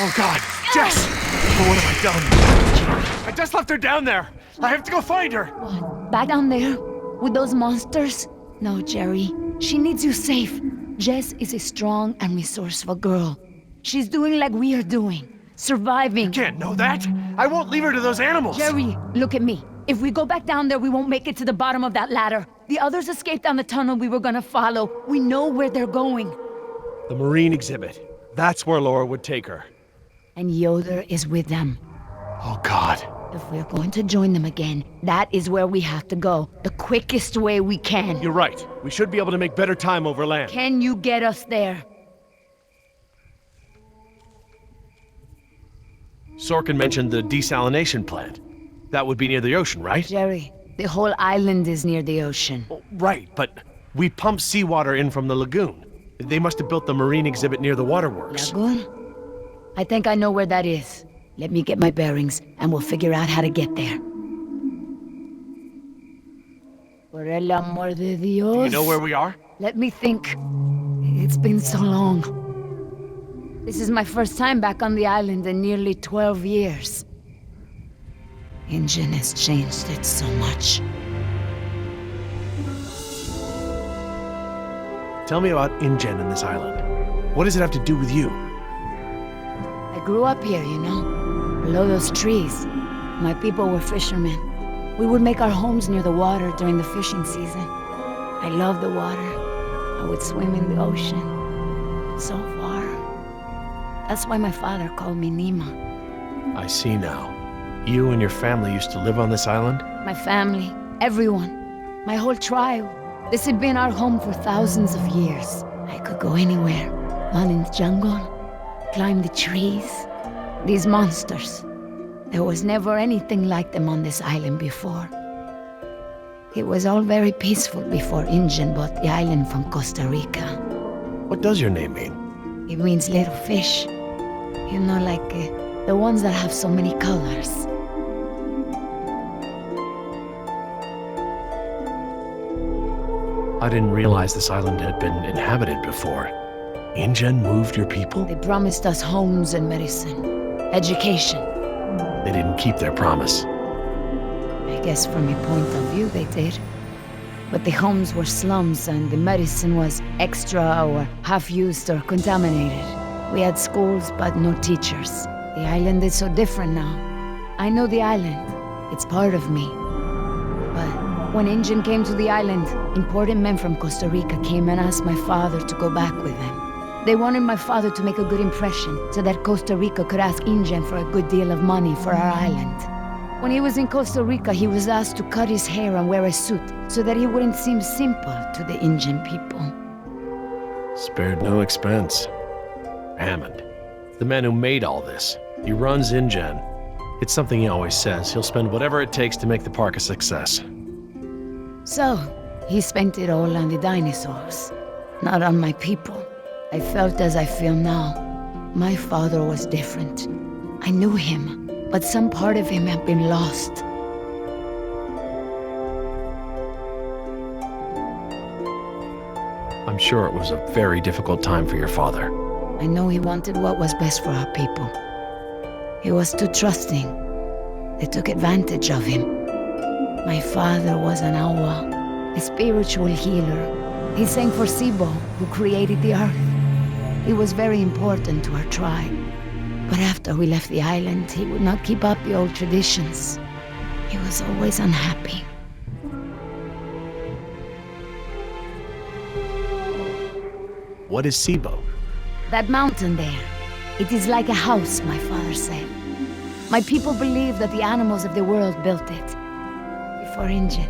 Oh God, Jess! Oh, what have I done? I just left her down there. I have to go find her. What? Back down there? With those monsters? No, Jerry. She needs you safe. Jess is a strong and resourceful girl. She's doing like we are doing. Surviving. You can't know that. I won't leave her to those animals. Jerry, look at me. If we go back down there, we won't make it to the bottom of that ladder. The others escaped down the tunnel we were gonna follow. We know where they're going. The marine exhibit. That's where Laura would take her. And Yoder is with them. Oh God. If we're going to join them again, that is where we have to go. The quickest way we can. You're right. We should be able to make better time over land. Can you get us there? Sorkin mentioned the desalination plant. That would be near the ocean, right? Jerry, the whole island is near the ocean. Oh, right, but we pump seawater in from the lagoon. They must have built the marine exhibit near the waterworks. Lagoon? I think I know where that is. Let me get my bearings, and we'll figure out how to get there. Por el amor de Dios. Do you know where we are? Let me think. It's been so long. This is my first time back on the island in nearly 12 years. InGen has changed it so much. Tell me about InGen and this island. What does it have to do with you? I grew up here, you know, below those trees. My people were fishermen. We would make our homes near the water during the fishing season. I loved the water. I would swim in the ocean. So far. That's why my father called me Mima. I see now. You and your family used to live on this island? My family, everyone, my whole tribe. This had been our home for thousands of years. I could go anywhere, run in the jungle, climb the trees. These monsters. There was never anything like them on this island before. It was all very peaceful before InGen bought the island from Costa Rica. What does your name mean? It means little fish. You know, like the ones that have so many colors. I didn't realize this island had been inhabited before. InGen moved your people? They promised us homes and medicine, education. They didn't keep their promise. I guess from your point of view they did. But the homes were slums and the medicine was extra or half-used or contaminated. We had schools but no teachers. The island is so different now. I know the island. It's part of me. But when InGen came to the island, important men from Costa Rica came and asked my father to go back with them. They wanted my father to make a good impression so that Costa Rica could ask InGen for a good deal of money for our island. When he was in Costa Rica, he was asked to cut his hair and wear a suit so that he wouldn't seem simple to the InGen people. Spared no expense. Hammond, the man who made all this. He runs InGen. It's something he always says. He'll spend whatever it takes to make the park a success. So, he spent it all on the dinosaurs, not on my people. I felt as I feel now. My father was different. I knew him, but some part of him had been lost. I'm sure it was a very difficult time for your father. I know he wanted what was best for our people. He was too trusting. They took advantage of him. My father was an awa, a spiritual healer. He sang for Sibo, who created the earth. He was very important to our tribe. But after we left the island, he would not keep up the old traditions. He was always unhappy. What is Sibo? That mountain there. It is like a house, my father said. My people believe that the animals of the world built it. Before InGen.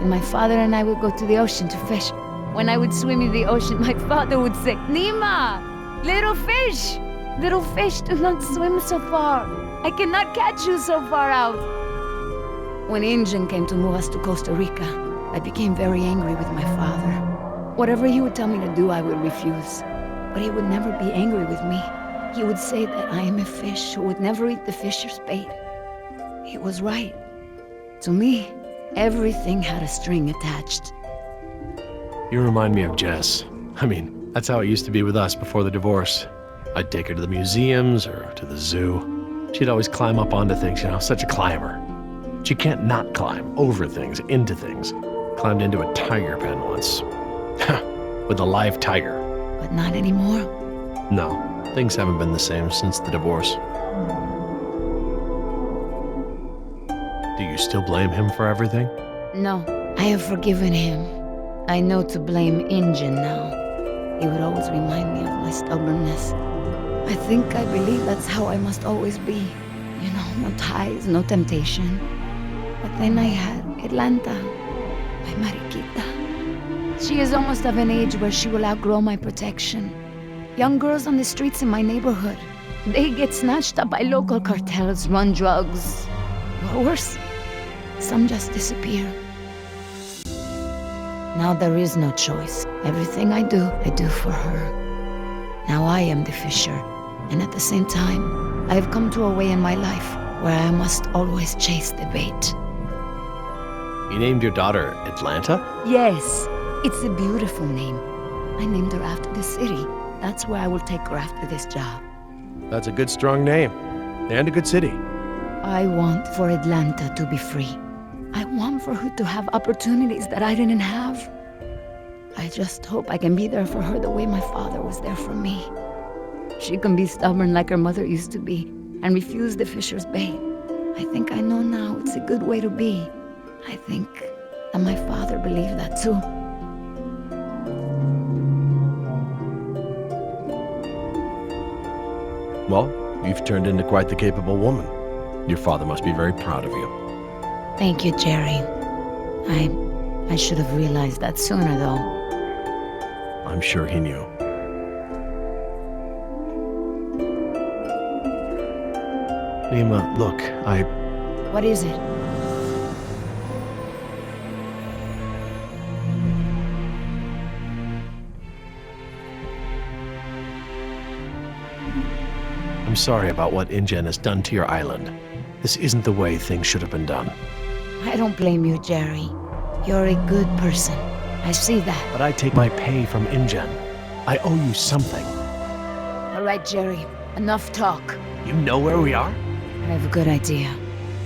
And my father and I would go to the ocean to fish. When I would swim in the ocean, my father would say, Nima! Little fish! Little fish, do not swim so far. I cannot catch you so far out. When InGen came to move us to Costa Rica, I became very angry with my father. Whatever he would tell me to do, I would refuse. But he would never be angry with me. He would say that I am a fish who would never eat the fisher's bait. He was right. To me, everything had a string attached. You remind me of Jess. I mean, that's how it used to be with us before the divorce. I'd take her to the museums or to the zoo. She'd always climb up onto things, such a climber. She can't not climb over things, into things. Climbed into a tiger pen once. With a live tiger. But not anymore. No, things haven't been the same since the divorce. Do you still blame him for everything? No, I have forgiven him. I know to blame Injun now. He would always remind me of my stubbornness. I believe that's how I must always be. No ties, no temptation. But then I had Atlanta, my Mariquita. She is almost of an age where she will outgrow my protection. Young girls on the streets in my neighborhood, they get snatched up by local cartels, run drugs. Or worse, some just disappear. Now there is no choice. Everything I do for her. Now I am the fisher, and at the same time, I have come to a way in my life where I must always chase the bait. You named your daughter Atlanta? Yes, it's a beautiful name. I named her after the city. That's where I will take her after this job. That's a good, strong name. And a good city. I want for Atlanta to be free. I want for her to have opportunities that I didn't have. I just hope I can be there for her the way my father was there for me. She can be stubborn like her mother used to be and refuse the fisher's bait. I think I know now it's a good way to be. I think that my father believed that too. Well, you've turned into quite the capable woman. Your father must be very proud of you. Thank you, Jerry. I should have realized that sooner, though. I'm sure he knew. Mima, look, What is it? I'm sorry about what InGen has done to your island. This isn't the way things should have been done. I don't blame you, Jerry. You're a good person. I see that. But I take my pay from InGen. I owe you something. All right, Jerry. Enough talk. You know where we are? I have a good idea.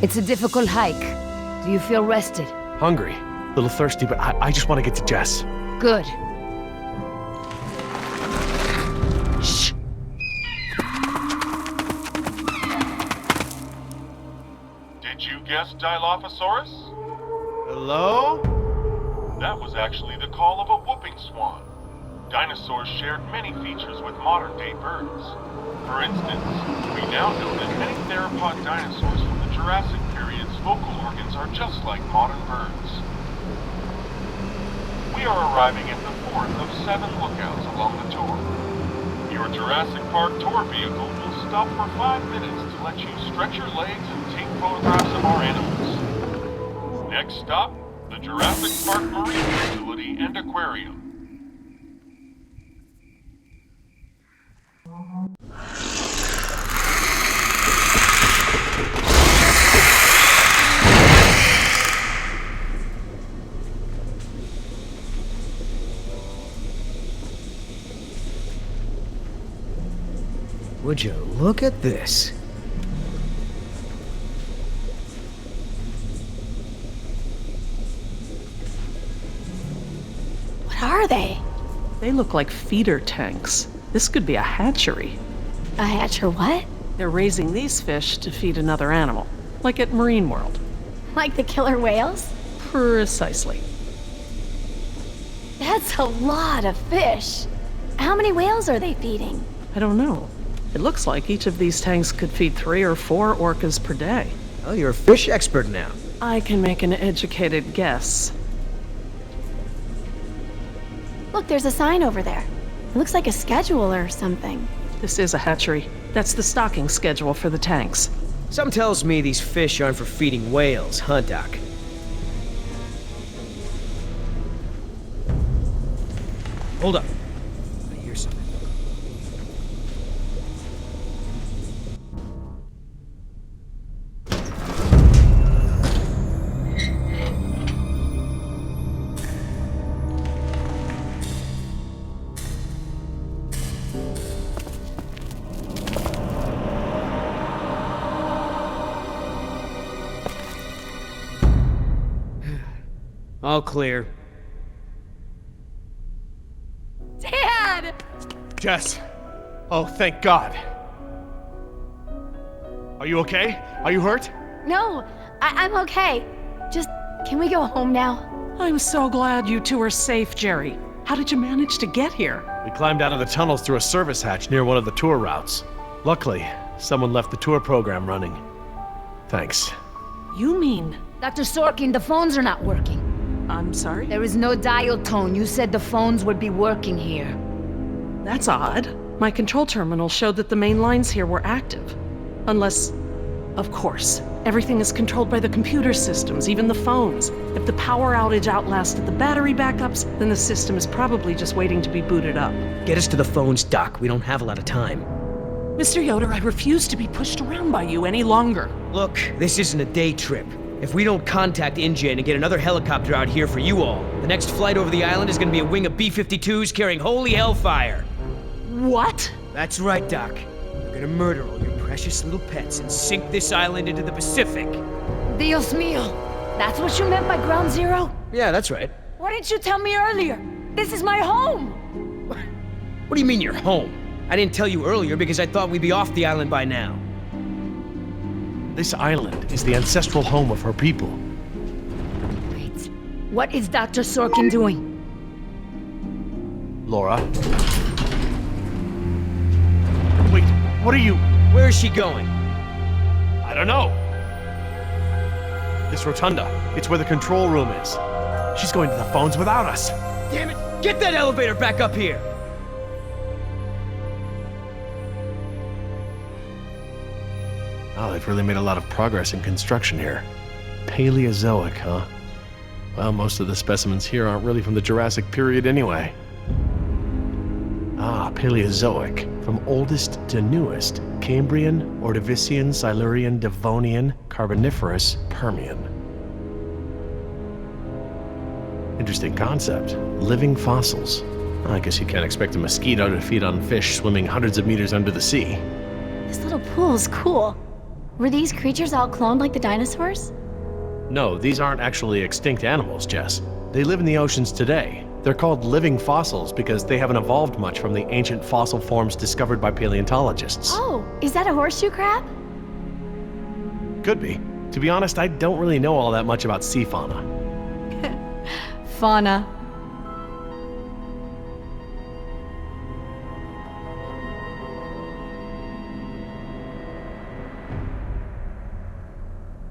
It's a difficult hike. Do you feel rested? Hungry. A little thirsty, but I just want to get to Jess. Good. Shh. Did you guess Dilophosaurus? Hello? That was actually the call of a whooping swan. Dinosaurs shared many features with modern-day birds. For instance, we now know that many theropod dinosaurs from the Jurassic period's vocal organs are just like modern birds. We are arriving at the fourth of 7 lookouts along the tour. Your Jurassic Park tour vehicle will stop for 5 minutes to let you stretch your legs and take photographs of our animals. Next stop, the Jurassic Park Marine Facility and Aquarium. Would you look at this? What are they? They look like feeder tanks. This could be a hatchery. A hatcher what? They're raising these fish to feed another animal, like at Marine World. Like the killer whales? Precisely. That's a lot of fish. How many whales are they feeding? I don't know. It looks like each of these tanks could feed 3 or 4 orcas per day. Oh, you're a fish expert now. I can make an educated guess. Look, there's a sign over there. It looks like a schedule or something. This is a hatchery. That's the stocking schedule for the tanks. Some tells me these fish aren't for feeding whales, huh, Doc? Hold up. I hear something. All clear. Dad! Jess! Oh, thank God. Are you okay? Are you hurt? No, I'm okay. Just, can we go home now? I'm so glad you two are safe, Jerry. How did you manage to get here? We climbed out of the tunnels through a service hatch near one of the tour routes. Luckily, someone left the tour program running. Thanks. You mean... Dr. Sorkin, the phones are not working. I'm sorry? There is no dial tone. You said the phones would be working here. That's odd. My control terminal showed that the main lines here were active. Unless... Of course. Everything is controlled by the computer systems, even the phones. If the power outage outlasted the battery backups, then the system is probably just waiting to be booted up. Get us to the phones, Doc. We don't have a lot of time. Mr. Yoder, I refuse to be pushed around by you any longer. Look, this isn't a day trip. If we don't contact InGen and get another helicopter out here for you all, the next flight over the island is gonna be a wing of B-52s carrying holy hellfire. What? That's right, Doc. We're gonna murder all your precious little pets and sink this island into the Pacific. Dios mío. That's what you meant by ground zero? Yeah, that's right. Why didn't you tell me earlier? This is my home! What do you mean you're home? I didn't tell you earlier because I thought we'd be off the island by now. This island is the ancestral home of her people. Wait, what is Dr. Sorkin doing? Laura? Wait, what are you... Where is she going? I don't know. This rotunda. It's where the control room is. She's going to the phones without us. Damn it! Get that elevator back up here! Oh, they've really made a lot of progress in construction here. Paleozoic, huh? Well, most of the specimens here aren't really from the Jurassic period anyway. Ah, Paleozoic. From oldest to newest. Cambrian, Ordovician, Silurian, Devonian, Carboniferous, Permian. Interesting concept. Living fossils. I guess you can't expect a mosquito to feed on fish swimming hundreds of meters under the sea. This little pool's cool. Were these creatures all cloned like the dinosaurs? No, these aren't actually extinct animals, Jess. They live in the oceans today. They're called living fossils because they haven't evolved much from the ancient fossil forms discovered by paleontologists. Oh, is that a horseshoe crab? Could be. To be honest, I don't really know all that much about sea fauna. Fauna.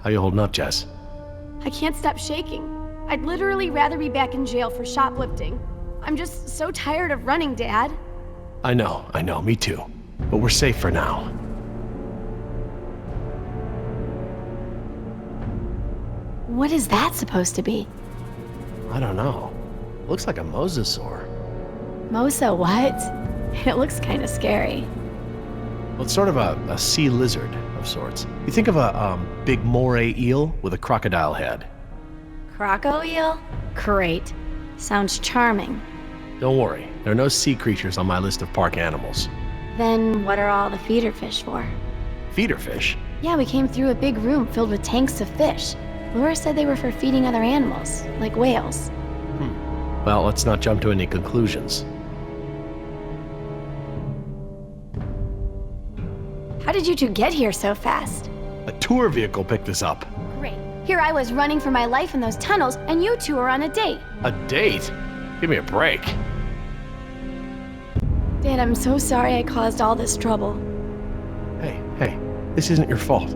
How you holding up, Jess? I can't stop shaking. I'd literally rather be back in jail for shoplifting. I'm just so tired of running, Dad. I know, me too. But we're safe for now. What is that supposed to be? I don't know. Looks like a mosasaur. Mosa what? It looks kind of scary. Well, it's sort of a sea lizard of sorts. You think of a big moray eel with a crocodile head. Croco eel? Great. Sounds charming. Don't worry, there are no sea creatures on my list of park animals. Then what are all the feeder fish for? Feeder fish? Yeah, we came through a big room filled with tanks of fish. Laura said they were for feeding other animals, like whales. Well, let's not jump to any conclusions. How did you two get here so fast? A tour vehicle picked us up. Great. Here I was running for my life in those tunnels, and you two are on a date. A date? Give me a break. Dad, I'm so sorry I caused all this trouble. Hey, this isn't your fault.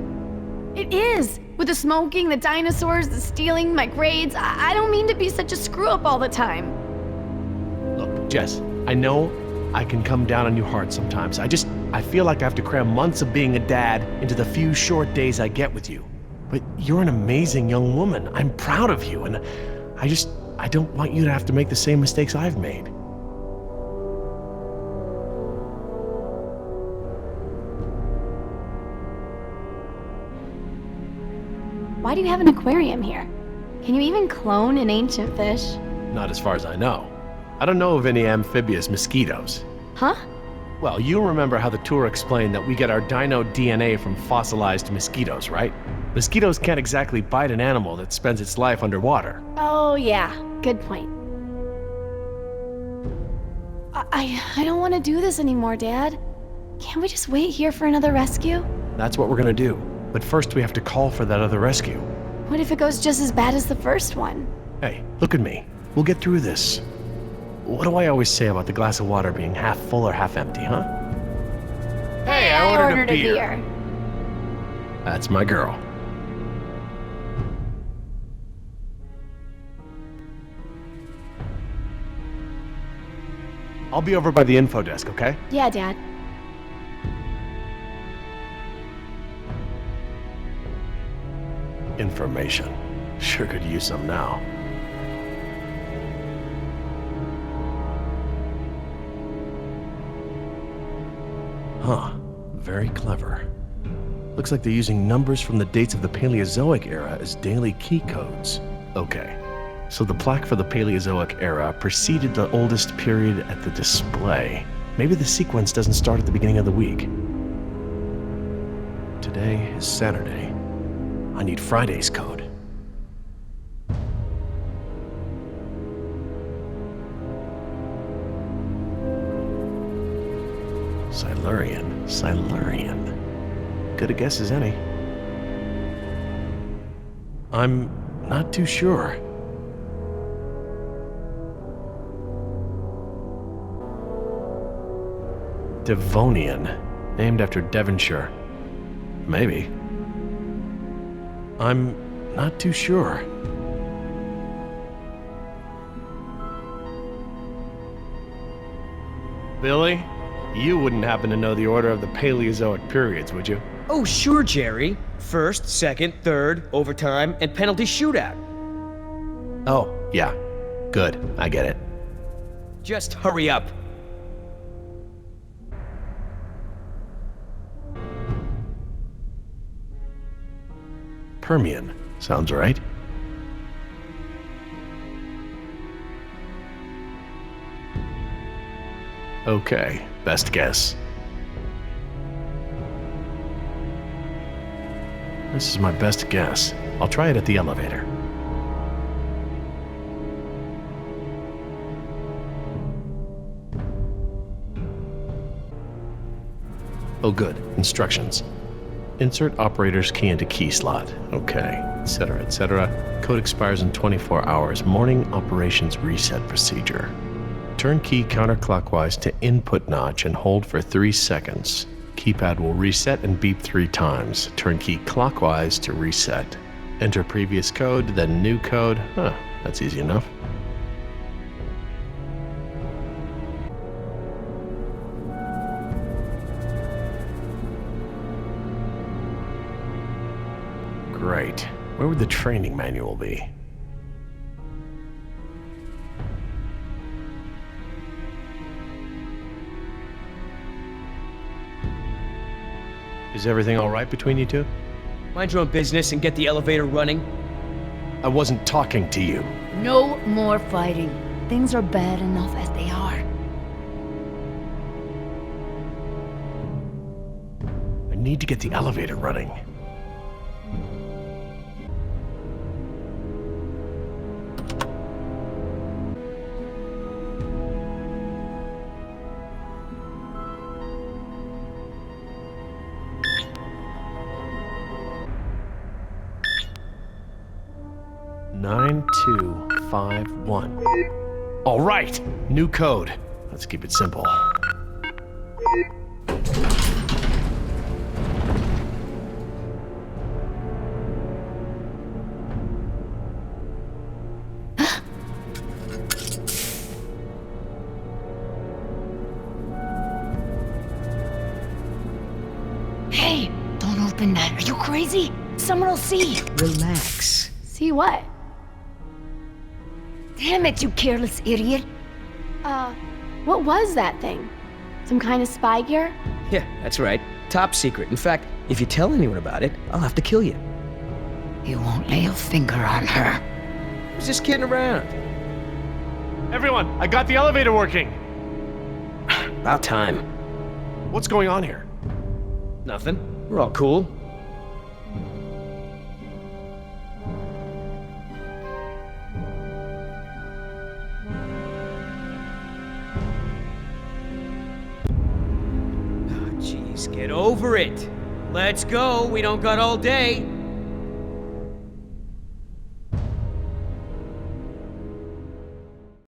It is! With the smoking, the dinosaurs, the stealing, my grades, I don't mean to be such a screw-up all the time. Look, Jess, I know I can come down on you hard sometimes. I feel like I have to cram months of being a dad into the few short days I get with you. But you're an amazing young woman. I'm proud of you, and I don't want you to have to make the same mistakes I've made. Why do you have an aquarium here? Can you even clone an ancient fish? Not as far as I know. I don't know of any amphibious mosquitoes. Huh? Well, you remember how the tour explained that we get our dino DNA from fossilized mosquitoes, right? Mosquitoes can't exactly bite an animal that spends its life underwater. Oh, yeah. Good point. I don't want to do this anymore, Dad. Can't we just wait here for another rescue? That's what we're gonna do. But first we have to call for that other rescue. What if it goes just as bad as the first one? Hey, look at me. We'll get through this. What do I always say about the glass of water being half full or half empty, huh? Hey, I ordered a beer. That's my girl. I'll be over by the info desk, okay? Yeah, Dad. Information. Sure could use some now. Huh. Very clever. Looks like they're using numbers from the dates of the Paleozoic era as daily key codes. Okay. So the plaque for the Paleozoic era preceded the oldest period at the display. Maybe the sequence doesn't start at the beginning of the week. Today is Saturday. I need Friday's code. Silurian. Good a guess as any. I'm not too sure. Devonian, named after Devonshire. Maybe. I'm not too sure. Billy, you wouldn't happen to know the order of the Paleozoic periods, would you? Oh, sure, Jerry. First, second, third, overtime, and penalty shootout. Oh, yeah. Good, I get it. Just hurry up. Permian, sounds right. Okay, best guess. This is my best guess. I'll try it at the elevator. Oh good, instructions. Insert operator's key into key slot. Okay, etc., etc. Code expires in 24 hours. Morning operations reset procedure. Turn key counterclockwise to input notch and hold for 3 seconds. Keypad will reset and beep 3 times. Turn key clockwise to reset. Enter previous code, then new code. Huh, that's easy enough. Great. Where would the training manual be? Is everything all right between you two? Mind your own business and get the elevator running. I wasn't talking to you. No more fighting. Things are bad enough as they are. I need to get the elevator running. Nine, 2, 5, 1. All right, new code. Let's keep it simple. Hey, don't open that. Are you crazy? Someone will see. Relax. See what? Damn it, you careless idiot. What was that thing? Some kind of spy gear? Yeah, that's right. Top secret. In fact, if you tell anyone about it, I'll have to kill you. You won't lay a finger on her. I was just kidding around. Everyone, I got the elevator working. About time. What's going on here? Nothing. We're all cool. Oh, jeez, get over it. Let's go. We don't got all day.